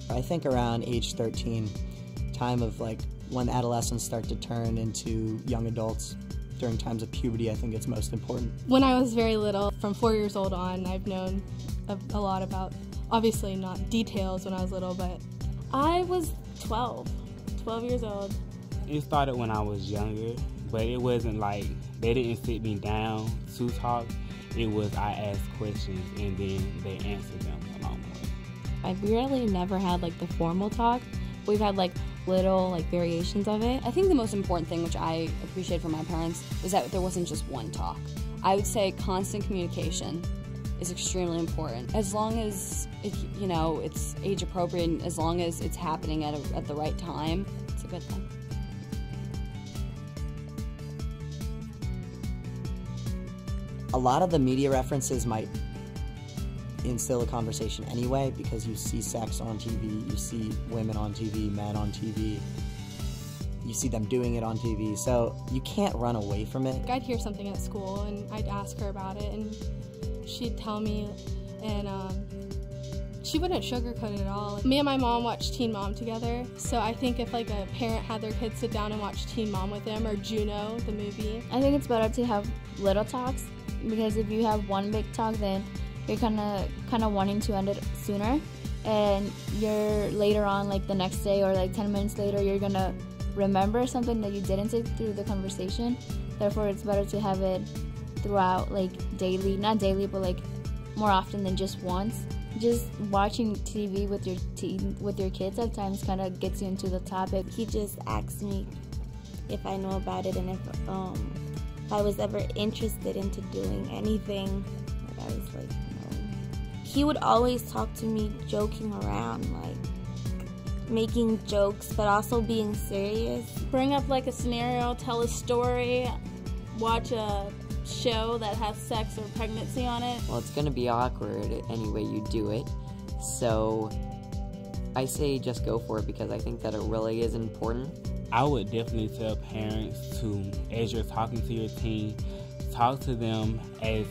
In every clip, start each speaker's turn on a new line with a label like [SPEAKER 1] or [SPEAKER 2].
[SPEAKER 1] I think around age 13, time of like when adolescents start to turn into young adults, during times of puberty, I think it's most important. When I was very little, from 4 years old on, I've known a lot about, obviously not details when I was little, but I was 12 years old.
[SPEAKER 2] It started when I was younger, but it wasn't like, they didn't sit me down to talk. It was I asked questions and then they answered them along the way.
[SPEAKER 3] I've really never had like the formal talk. We've had like little like variations of it. I think the most important thing, which I appreciate from my parents, was that there wasn't just one talk. I would say constant communication is extremely important. As long as it's age appropriate, and as long as it's happening at the right time, it's a good thing.
[SPEAKER 1] A lot of the media references might instill a conversation anyway, because you see sex on TV, you see women on TV, men on TV, you see them doing it on TV, so you can't run away from it.
[SPEAKER 4] I'd hear something at school and I'd ask her about it and she'd tell me, and she wouldn't sugarcoat it at all. Me and my mom watched Teen Mom together, so I think if like a parent had their kids sit down and watch Teen Mom with them, or Juno, the movie.
[SPEAKER 3] I think it's better to have little talks, because if you have one big talk, then you're kind of wanting to end it sooner, and you're later on, like the next day or like 10 minutes later, you're gonna remember something that you didn't say through the conversation. Therefore, it's better to have it throughout, like daily, not daily, but like more often than just once. Just watching TV with your kids at times kind of gets you into the topic.
[SPEAKER 5] He just asked me if I know about it and if I was ever interested into doing anything. But I was like, no. He would always talk to me joking around, like making jokes, but also being serious.
[SPEAKER 6] Bring up like a scenario, tell a story, watch a show that has sex or pregnancy on it.
[SPEAKER 7] Well, it's gonna be awkward any way you do it, so I say just go for it, because I think that it really is important.
[SPEAKER 2] I would definitely tell parents to, as you're talking to your teen, talk to them as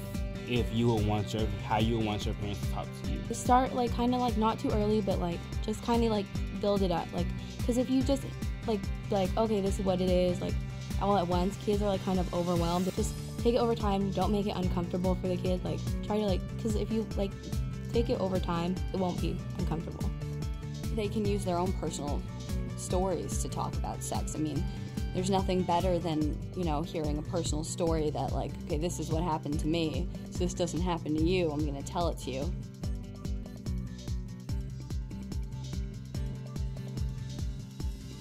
[SPEAKER 2] if you would want how you would want your parents to talk to you.
[SPEAKER 3] Start like kind of like not too early, but like just kind of like build it up, like, because if you just like okay, this is what it is, like all at once, kids are like kind of overwhelmed. Just take it over time. Don't make it uncomfortable for the kid. Like try to because if you like take it over time, it won't be uncomfortable. They can use their own personal stories to talk about sex. I mean, there's nothing better than, hearing a personal story that like, okay, this is what happened to me, so this doesn't happen to you, I'm gonna tell it to you.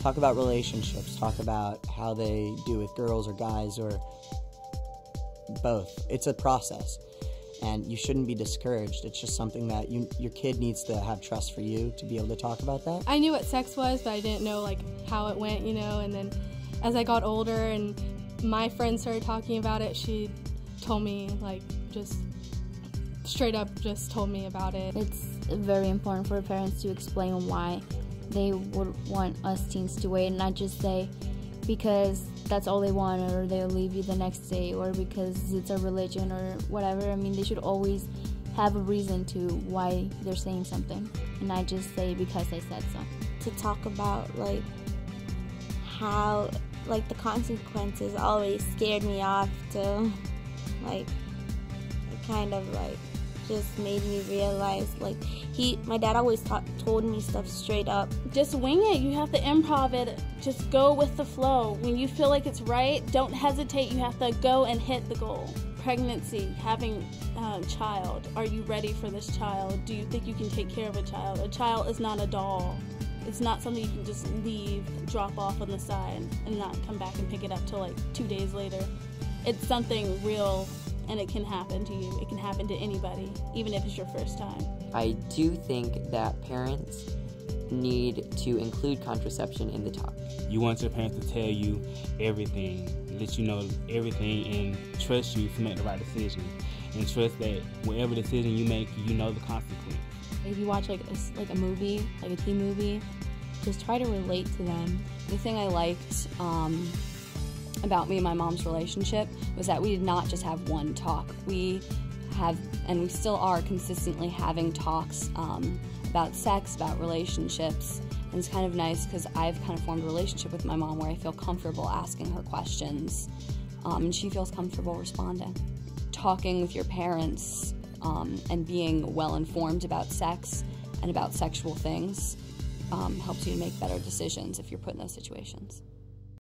[SPEAKER 1] Talk about relationships, talk about how they do with girls or guys or both. It's a process, and you shouldn't be discouraged. It's just something that your kid needs to have trust for you to be able to talk about that.
[SPEAKER 4] I knew what sex was, but I didn't know like how it went, and then as I got older and my friends started talking about it, she told me, like, just straight up just told me about it.
[SPEAKER 3] It's very important for parents to explain why they would want us teens to wait, and not just say because that's all they want, or they'll leave you the next day, or because it's a religion or whatever. I mean, they should always have a reason to why they're saying something, and not just say because I said so.
[SPEAKER 5] To talk about like how like the consequences always scared me off, to like it kind of like just made me realize like my dad always told me stuff straight up.
[SPEAKER 6] Just wing it. You have to improv it. Just go with the flow. When you feel like it's right, don't hesitate. You have to go and hit the goal. Pregnancy, having a child. Are you ready for this child? Do you think you can take care of a child? A child is not a doll. It's not something you can just leave, drop off on the side, and not come back and pick it up till like 2 days later. It's something real, and it can happen to you. It can happen to anybody, even if it's your first time.
[SPEAKER 7] I do think that parents need to include contraception in the talk.
[SPEAKER 2] You want your parents to tell you everything, let you know everything, and trust you to make the right decision. And trust that whatever decision you make, you know the consequence.
[SPEAKER 3] If you watch like a movie, like a teen movie, just try to relate to them. The thing I liked about me and my mom's relationship was that we did not just have one talk. We and we still are consistently having talks about sex, about relationships. And it's kind of nice because I've kind of formed a relationship with my mom where I feel comfortable asking her questions, and she feels comfortable responding. Talking with your parents and being well-informed about sex and about sexual things helps you to make better decisions if you're put in those situations.